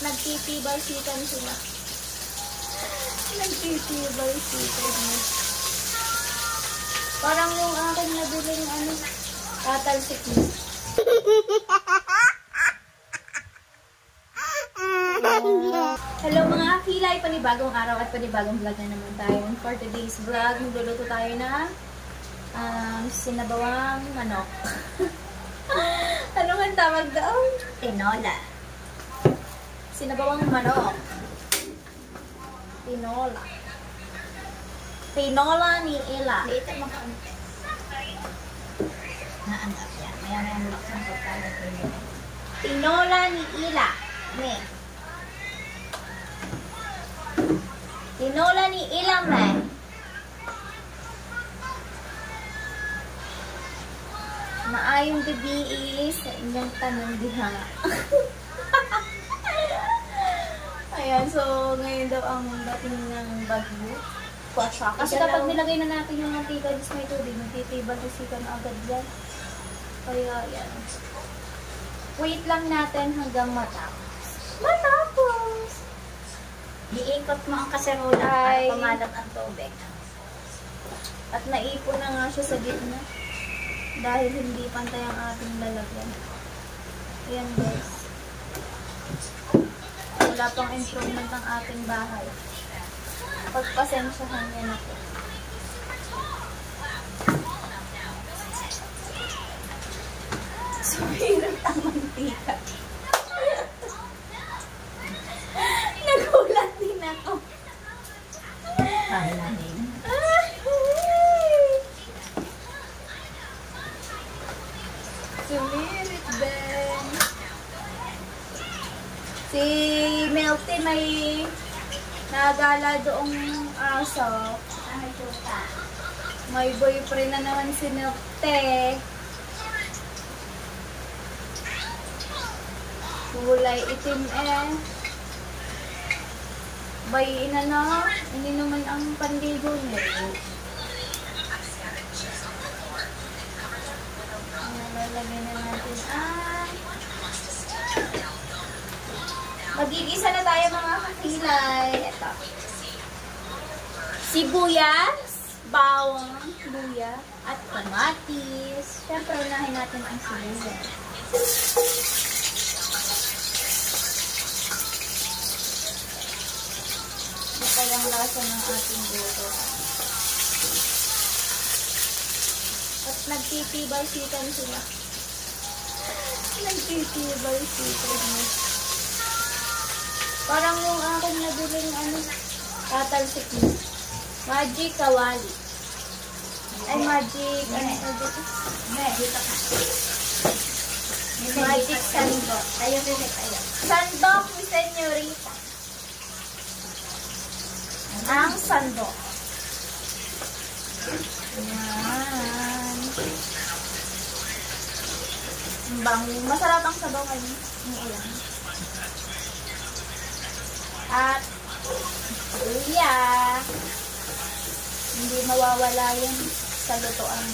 nagtitibay-sikan sila. Nagtitibay-sikan na. Parang yung aking nabiling tatalsik na. Hello mga kilay, panibagong araw at panibagong vlog na naman tayo. And for today's vlog, magluluto tayo ng sinabawang manok. Ano man tawag doon? Tinola. Sinabawang manok. Tinola. Tinola ni Ila. Dito makaunti. Naanggap yan. Maya-maya nilaksan ko tayo. Tinola ni Ila. Me. Tinola ni Ila, me. Maayong gabi sa inyong tanong diha. Ayan, so ngayon daw ang dating ng bagyo. Kasi kapag nilagay na natin yung mantika sa may tubig, magtitibag-isikan agad yan. Kaya yan. Wait lang natin hanggang matapos. Matapos! Iikot mo ang kaserola para pumalat ang tubig. At naipon na nga siya sa gitna. Dahil hindi pantay ang ating lalagyan. Ayan guys. Wala pang improvement ang ating bahay. Pagpasensyahan niya na po. So, hirap ang mantika. Nagulat din ako. Pahala din. Sumirit din. Si Melty may nagala doong aso. May boyfriend na naman si Melty. Kulay itim bayin na hindi naman ang pandigo niya. Lalagyan na natin magigisa na tayo mga kakilay. Ito. Sibuyas, bawang, luya, at kamatis. Siyempre, unahin natin ang sibuyas. Ito yung lasa ng ating luto. At nagtitibay-sikan sila. Nagtitibay-sikan na. Parang yung aking nabiling tatalsik na. Magic kawali. Ay, magic. Dito ka. Magic sandok. Tayo rin tayo. Sandok ni Senyorita. Ang sandok. Ayan. Masarap ang sabaw ngayon. Ang ulam. At luya. Hindi mawawala yan sa lutoan.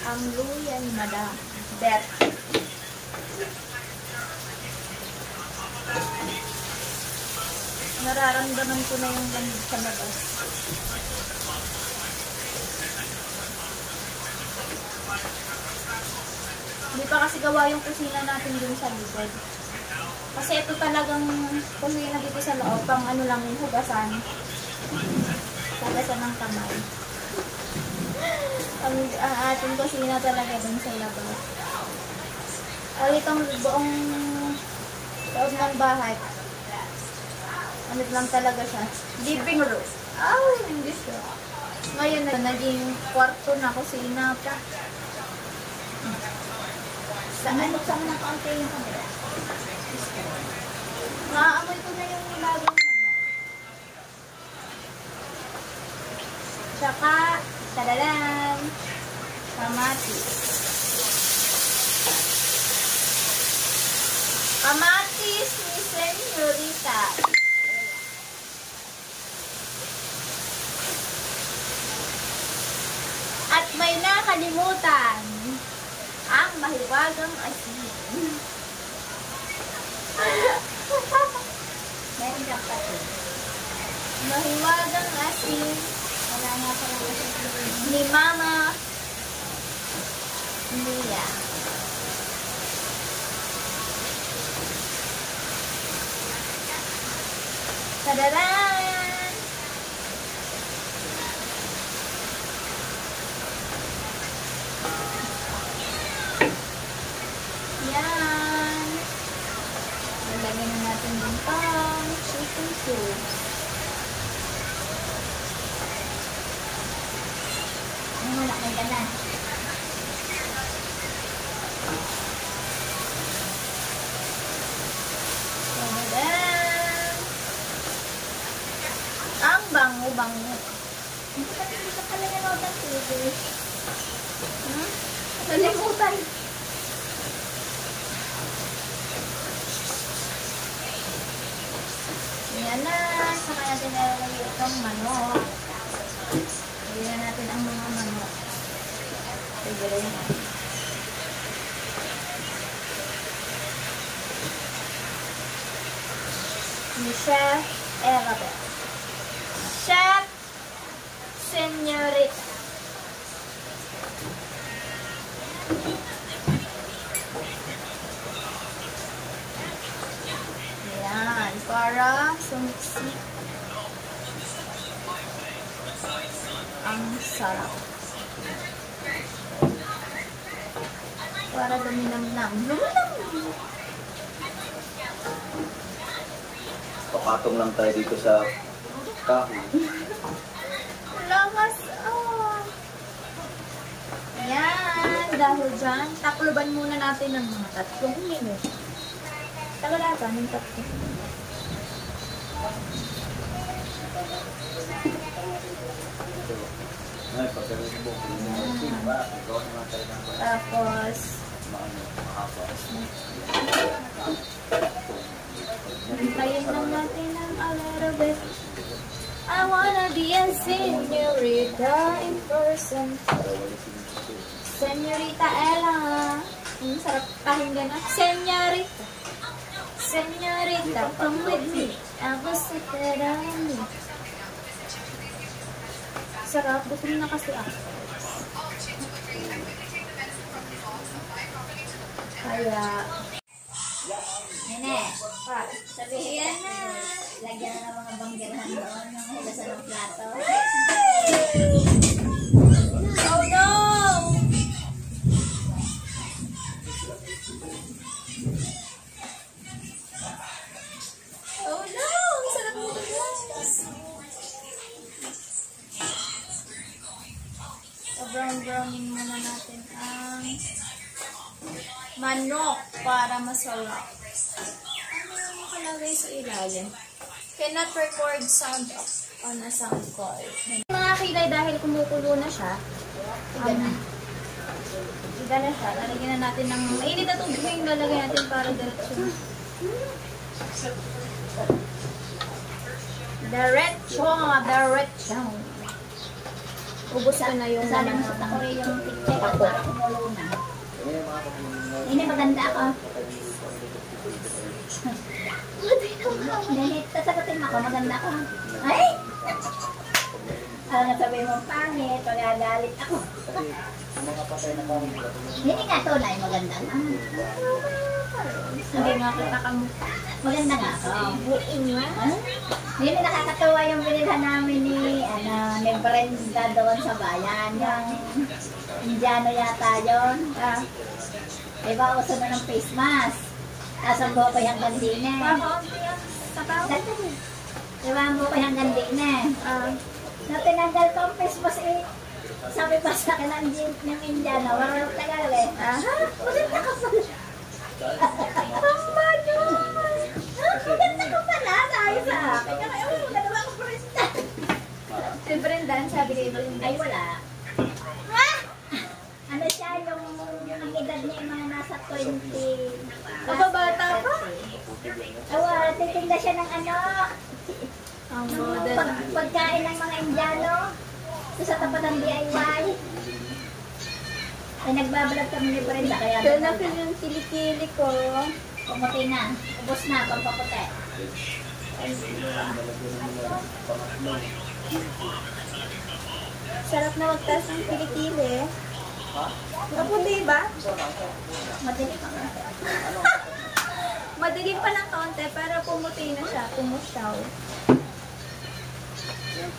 Ang luya ni Madam Beth. Nararamdaman ko na yung lamig sa labas. Hindi pa kasi gawa yung kusina natin dun sa likod. Kasi ito talagang kusina dito sa loob. Pang lang yung hugasan. Hugasan ng kamay. ang ating kusina talaga dun sa labas. Itong buong loob ng bahay. Ano lang talaga siya. Living room. Hindi siya. Ngayon na naging kwarto na kusina pa. Saan buksan mo ng kaunti yung kamera? Naamoy ko na yung nilagang manok. Tsaka, tadalan, kamatis. Kamatis ni Senyorita. At may nakalimutan ang mahiwagang asin. Ni Mama Mia. Tadaran! Yan. Nalagyan na natin yung pang chicken soup. Ano mo, lakay ka na. Tadaran! Ang bango-bango. Hindi ka pala nanood ng TV. Nalimutan. Yan na. Saka natin nalalagay itong manok. Lagyan na natin ang mga manok. Siguro yan. Ni Chef Elabel. Chef Señorita. Ayan, para sumiksik ang sarap. Para luminam-nam. Luminam-nam. Pakatong lang tayo dito sa kahoy. Lakas, oh. Ayan, dahil dyan, takloban muna natin ng mga 3 minutes. Tagalatan ng 3. Ay, pagkaroon mo, ba? Ikaw naman tayo ng Tapos, mahaba. hintayin lang natin ng a little bit. I wanna be a señorita in person. Señorita Ella. Sarap pakinggan na. Señorita. Señorita, come with me. I was seated on me. Sarap. Gutom na kasi ako. Kaya, Nene, sabihin na. Lagyan na ng mga banggirhan doon ng hilasan ng plato. oh no! Oh no! Ang sarap nito, guys. So, brown-brownin muna natin ang manok para masarap. Ano yung nakalagay sa ilalim? Cannot record sound on a sound call. Mga kilay, dahil kumukulo na siya, Iga na siya. Lalagyan na natin ng mainit na tubig yung lalagay natin para diretso. Diretso. Ubus ko na yung Sana mo sa takore yung tiktek at para kumulo na. Hindi, maganda ako. Hindi, sasagutin mo ako, maganda ako. Ay! Ano sabihin mo, pangit, magagalit ako. Hindi nga, tunay, maganda nga. Hindi nga kita kamo. Maganda nga ako. Buin nga. Hindi, nakakatuwa yung binilhan namin ni Brenda doon sa bayan. Yung Indiano yata yun. Diba, uso na ng face mask. Tapos ang buko yung gandine. Diba, ang buko yung gandine. Na tinanggal ko ang face mask sabi pa sa akin ng Indiano, marunong tagal eh. Maganda ka pala. Maganda ka pala, sabi sa akin. Kaya maganda ako Brenda. Si Brenda, sabi kay Brenda. Ay, wala. Ano siya, yung ang edad niya yung mga nasa 20. Kababata pa? Awa, titinda siya ng ano, Ang model. pagkain ng mga Indiano. Sa tapat ng DIY. Ay, nagbablog kami ni Brenda, kaya Kaya na yung kilikili ko. pumuti na. Ubos na, pagpaputi. Sarap na magtas ng kilikili. Kaputi ba? Madilim ang Madilim pa ng kaunti, pero pumuti na siya. Pumusyaw.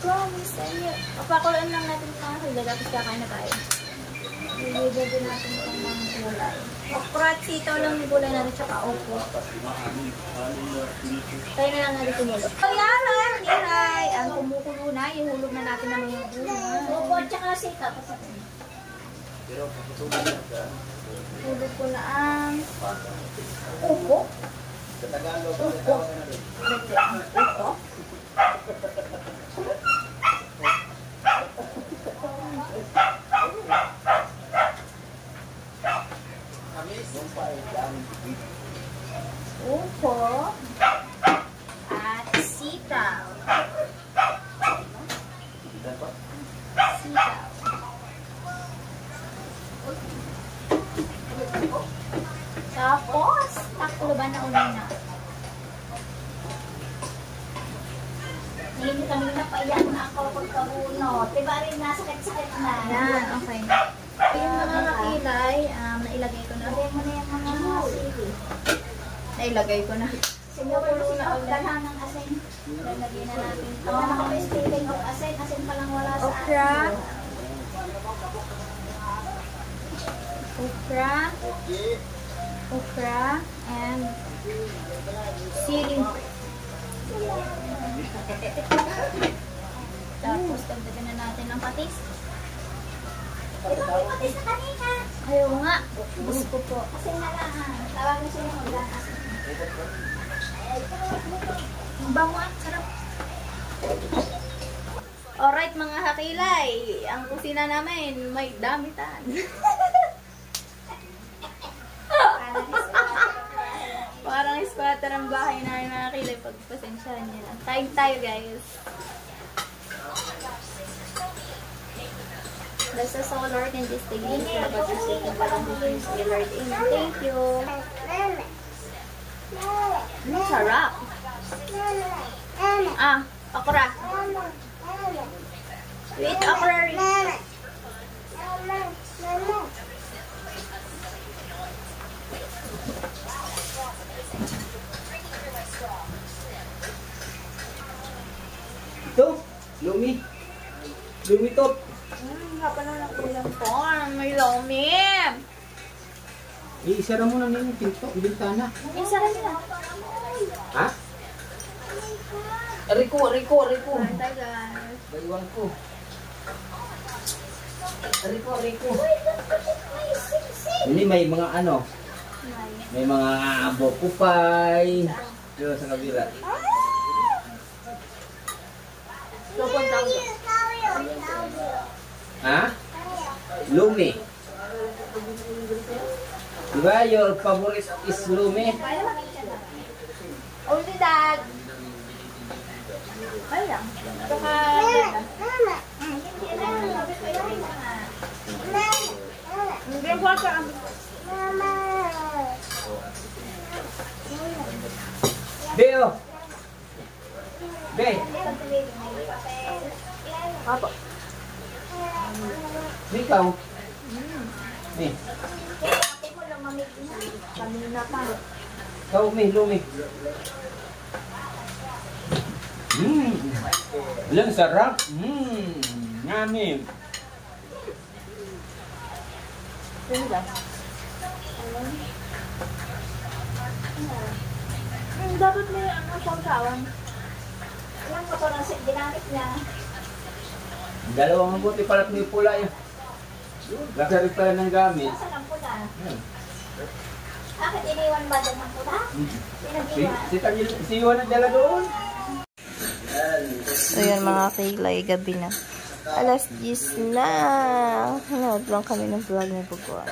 Promise sa'yo. Papakuloan lang natin mga hila, tapos kakain na tayo. Bibigyan din natin itong mga gulay. Okra at sitaw lang yung gulay natin, tsaka opo. Tayo na lang natin kumulo. Hi! Ang kumukulo na, ihulog na natin ng mga gulay. Opo, tsaka sitaw. Hulog ko na ang upo. Upo. Upo. Upo at sitaw. Sitaw. Tapos, takluban na ulit na. Hindi kami napaiyak na ako pagkabunot. Diba rin nasakit-sakit na? Yan, okay. Yung mga nakilay, nailagay ko na. Lagay mo na yung mga sili. Nailagay ko na. Sinukulo na ang dalhan ng asin. Lalagyan na natin. Ang nakapag-spilling of asin. Asin pa lang wala sa Okra. atin. Okra and ceiling. Tapos dagdagan na natin ng patis. Ito may patis na kanina. Ayaw nga. Gusto po. Asin na lang. Tawagin sila ng ulan asin. Ang bango at sarap. Alright mga hakilay, ang kusina namin may damitan. Parang squatter ang bahay namin mga hakilay, pagpasensyahan niya lang. Time tayo guys. Bless us, O Lord, in this day. Lord, thank you. Sarap. Okra. Sweet okra rin. Ito, lumi. Lumi to. Hapa na ng ulam po. May lomi. Iisara mo na yung pinto, yung bintana. Isa rin na. Ha? Riko. Kain tayo guys. Baiwan ko. Riko. Ini may mga ano, may mga bokupay. Dito sa kabila. Pupunta ko. Ha? Lumi. Diba your favorite is lumi? Only that. Ay lang. Saka hindi ko sa Beo. Be. Apo. Ikaw. Eh, Kanina pa. lumi. Lang sarap. Yummy. Dapat may sausawan. Ilang ko ito ng ginamit niya. Dalawang buti pala may pula yun. Lasa rin pala ng gamit. Saan ang pula? Bakit iniwan ba doon ang pula? Si Iwan ang dala doon. So yun mga kailay, gabi na. Alas 10 na. Hinood lang kami ng vlog na pagkuha.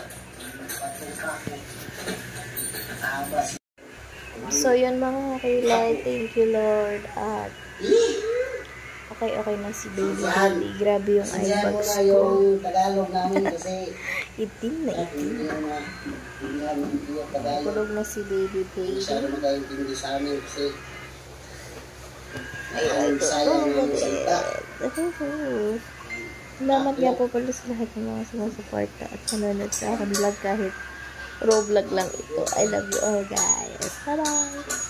So yun mga kailay, thank you Lord. At okay na si baby Billy. Grabe yung eyebags ko. Yung Tagalog namin kasi Itim na itim. Tulog na si baby Billy. masyado magkaintindi sa amin kasi ay sayang ng salita. Salamat nga po pala sa lahat ng mga sumusuporta at nanonood sa aking vlog kahit raw vlog lang ito. I love you all guys. Bye-bye!